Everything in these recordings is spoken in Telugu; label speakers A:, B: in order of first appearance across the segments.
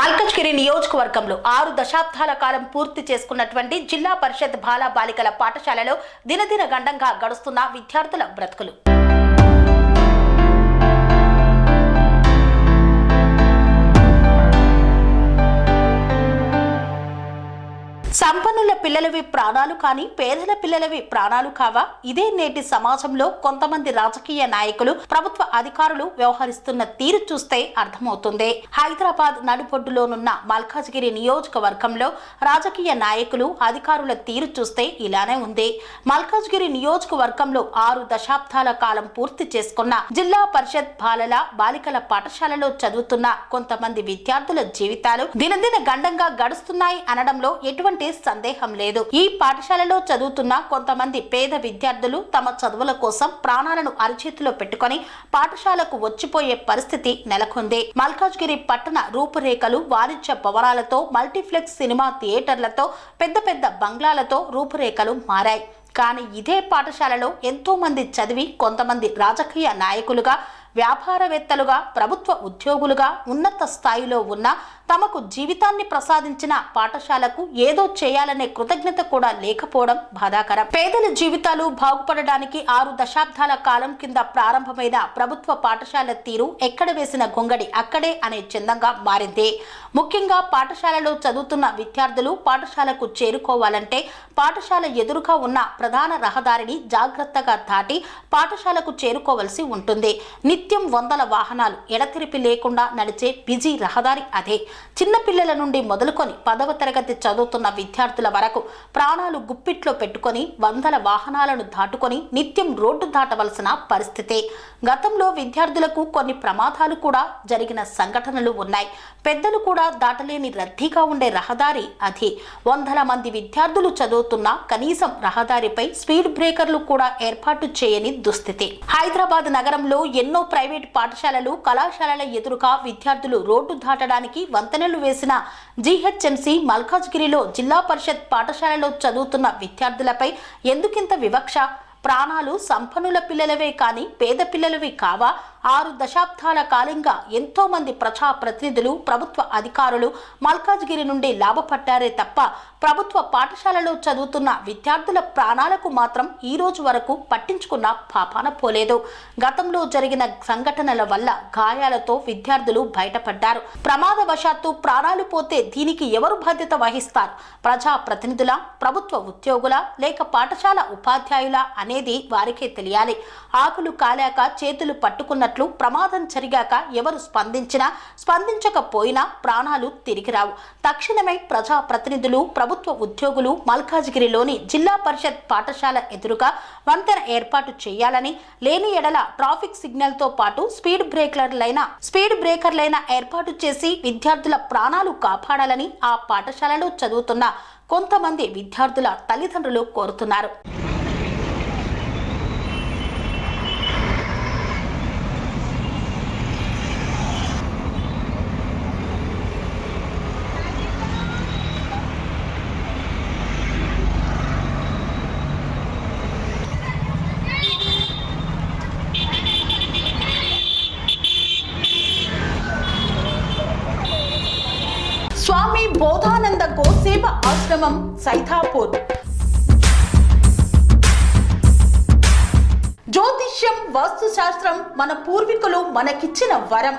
A: మల్కాజ్గిరి నియోజకవర్గంలో 6 దశాబ్దాల కాలం పూర్తి చేసుకున్నటువంటి జిల్లా పరిషత్ బాల బాలికల పాఠశాలలో దినదిన గండంగా గడుస్తున్న విద్యార్థుల బ్రతుకులు. సంపన్నుల పిల్లలవి ప్రాణాలు కానీ పేదల పిల్లలవి ప్రాణాలు కావా? ఇదే నేటి సమాజంలో కొంతమంది రాజకీయ నాయకులు, ప్రభుత్వ అధికారులు వ్యవహరిస్తున్న తీరు చూస్తే అర్థమవుతుంది. హైదరాబాద్ నడిబొడ్డులోనున్న మల్కాజ్గిరి నియోజకవర్గంలో రాజకీయ నాయకులు, అధికారుల తీరు చూస్తే ఇలానే ఉంది. మల్కాజ్గిరి నియోజకవర్గంలో 6 దశాబ్దాల కాలం పూర్తి చేసుకున్న జిల్లా పరిషత్ బాలికల పాఠశాలలో చదువుతున్న కొంతమంది విద్యార్థుల జీవితాలు దినదిన గండంగా గడుస్తున్నాయి అనడంలో ఎటువంటి సందేహం లేదు. ఈ పాఠశాలలో చదువుతున్న కొంతమంది పేద విద్యార్థులు తమ చదువుల కోసం ప్రాణాలను అరిచేతిలో పెట్టుకుని పాఠశాలకు వచ్చిపోయే పరిస్థితి నెలకొంది. మల్కాజ్గిరి పట్టణ రూపురేఖలు వాణిజ్య భవనాలతో, మల్టీప్లెక్స్ సినిమా థియేటర్లతో, పెద్ద పెద్ద బంగ్లాలతో రూపురేఖలు మారాయి. కానీ ఇదే పాఠశాలలో ఎంతో మంది చదివి కొంతమంది రాజకీయ నాయకులుగా, వ్యాపారవేత్తలుగా, ప్రభుత్వ ఉద్యోగులుగా ఉన్నత స్థాయిలో ఉన్న తమకు జీవితాన్ని ప్రసాదించిన పాఠశాలకు ఏదో చేయాలనే కృతజ్ఞత కూడా లేకపోవడం బాధాకరం. పేదల జీవితాలు బాగుపడడానికి 6 దశాబ్దాల కాలం కింద ప్రారంభమైన ప్రభుత్వ పాఠశాల తీరు ఎక్కడ వేసిన గొంగడి అక్కడే అనే చందంగా మారింది. ముఖ్యంగా పాఠశాలలో చదువుతున్న విద్యార్థులు పాఠశాలకు చేరుకోవాలంటే పాఠశాల ఎదురుగా ఉన్న ప్రధాన రహదారిని జాగ్రత్తగా దాటి పాఠశాలకు చేరుకోవలసి ఉంటుంది. నిత్యం వందల వాహనాలు ఎడతెరిపి లేకుండా నడిచే బిజీ రహదారి అదే. చిన్నపిల్లల నుండి మొదలుకొని 10వ తరగతి చదువుతున్న విద్యార్థుల వరకు ప్రాణాలు గుప్పిట్లో పెట్టుకొని వందల వాహనాలను దాటుకొని నిత్యం రోడ్డు దాటవలసిన పరిస్థితి. గతంలో విద్యార్థులకు కొన్ని ప్రమాదాలు కూడా జరిగిన సంఘటనలు ఉన్నాయి. పెద్దలు కూడా దాటలేని రద్దీగా ఉండే రహదారి అది. వందల మంది విద్యార్థులు చదువుతున్నా కనీసం రహదారిపై స్పీడ్ బ్రేకర్లు కూడా ఏర్పాటు చేయని దుస్థితి. హైదరాబాద్ నగరంలో ఎన్నో ప్రైవేట్ పాఠశాలలు, కళాశాలల ఎదురుగా విద్యార్థులు రోడ్డు దాటడానికి వంతెనలు వేసిన జీహెచ్ఎంసీ మల్కాజ్గిరిలో జిల్లా పరిషత్ పాఠశాలలో చదువుతున్న విద్యార్థులపై ఎందుకింత వివక్ష? ప్రాణాలు సంపన్నుల పిల్లలవే కానీ పేద పిల్లలవి కావా? 6 దశాబ్దాల కాలంగా ఎంతో మంది ప్రజాప్రతినిధులు, ప్రభుత్వ అధికారులు మల్కాజ్గిరి నుండి లాభపడ్డారే తప్ప ప్రభుత్వ పాఠశాలలో చదువుతున్న విద్యార్థుల ప్రాణాలకు మాత్రం ఈ రోజు వరకు పట్టించుకున్న పాపాన పోలేదు. గతంలో జరిగిన సంఘటనల వల్ల గాయాలతో విద్యార్థులు బయటపడ్డారు. ప్రమాదవశాత్తు ప్రాణాలు పోతే దీనికి ఎవరు బాధ్యత వహిస్తారు? ప్రజాప్రతినిధుల, ప్రభుత్వ ఉద్యోగుల లేక పాఠశాల ఉపాధ్యాయుల అనేది వారికే తెలియాలి. ఆకులు కాలాక చేతులు పట్టుకున్నట్లు ప్రమాదం జరిగాక ఎవరు స్పందించకపోయినా ప్రాణాలు తిరిగి రావు. తక్షణమే ప్రజాప్రతినిధులు, ప్రభుత్వ ఉద్యోగులు మల్కాజ్గిరిలోని జిల్లా పరిషత్ పాఠశాల ఎదురుగా వంతెన ఏర్పాటు చేయాలని, లేని ఎడల ట్రాఫిక్ సిగ్నల్ తో పాటు స్పీడ్ బ్రేకర్లైన ఏర్పాటు చేసి విద్యార్థుల ప్రాణాలు కాపాడాలని ఆ పాఠశాలలో చదువుతున్న కొంతమంది విద్యార్థుల తల్లిదండ్రులు కోరుతున్నారు. స్వామి బోధానంద గోసేవ ఆశ్రమం, సైథాపూర్. జ్యోతిష్యం, వాస్తుశాస్త్రం మన పూర్వీకులు మనకిచ్చిన వరం.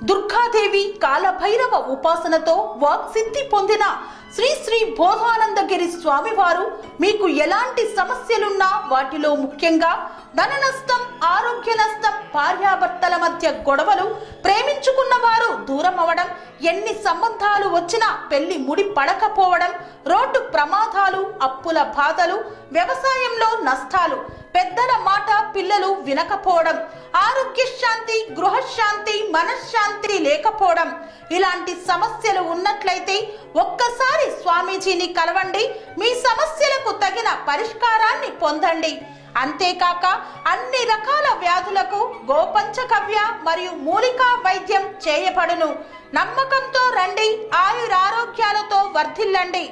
A: దుర్గాదేవి, కాలభైరవ ఉపాసనతో వాక్సిద్ధి పొందిన శ్రీ శ్రీ బోధానందగిరి స్వామివారు మీకు ఎలాంటి సమస్యలున్నా, వాటిలో ముఖ్యంగా ధన నష్టం, ఆరోగ్య నష్టం, భార్యాభర్తల మధ్య గొడవలు, ప్రేమించుకున్న వారు దూరం అవడం, ఎన్ని సంబంధాలు వచ్చినా పెళ్లి ముడి పడకపోవడం, రోడ్డు ప్రమాదాలు, అప్పుల బాధలు, వ్యవసాయంలో నష్టాలు, పెద్దల మాట పిల్లలు వినకపోవడం, ఆరోగ్య శాంతి, గృహశాంతి, మనశ్శాంతి లేకపోవడం, ఇలాంటి సమస్యలు ఉన్నట్లయితే ఒక్కసారి స్వామీజీని కలవండి. మీ సమస్యలకు తగిన పరిష్కారాన్ని పొందండి. అంతేకాక అన్ని రకాల వ్యాధులకు గోపంచగవ్య మరియు మూలికా వైద్యం చేయబడును. నమ్మకంతో రండి, ఆయురారోగ్యాలతో వర్ధిల్లండి.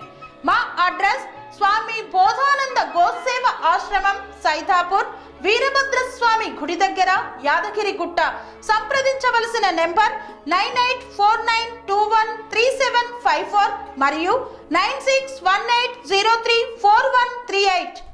A: మా అడ్రస్ స్వామి బోధానంద గోసేవ ఆశ్రమం, సైథాపూర్, వీరభద్రస్వామి గుడి దగ్గర, యాదగిరిగుట్ట. సంప్రదించవలసిన నెంబర్ 98492137 9654 మరియు 9618034138.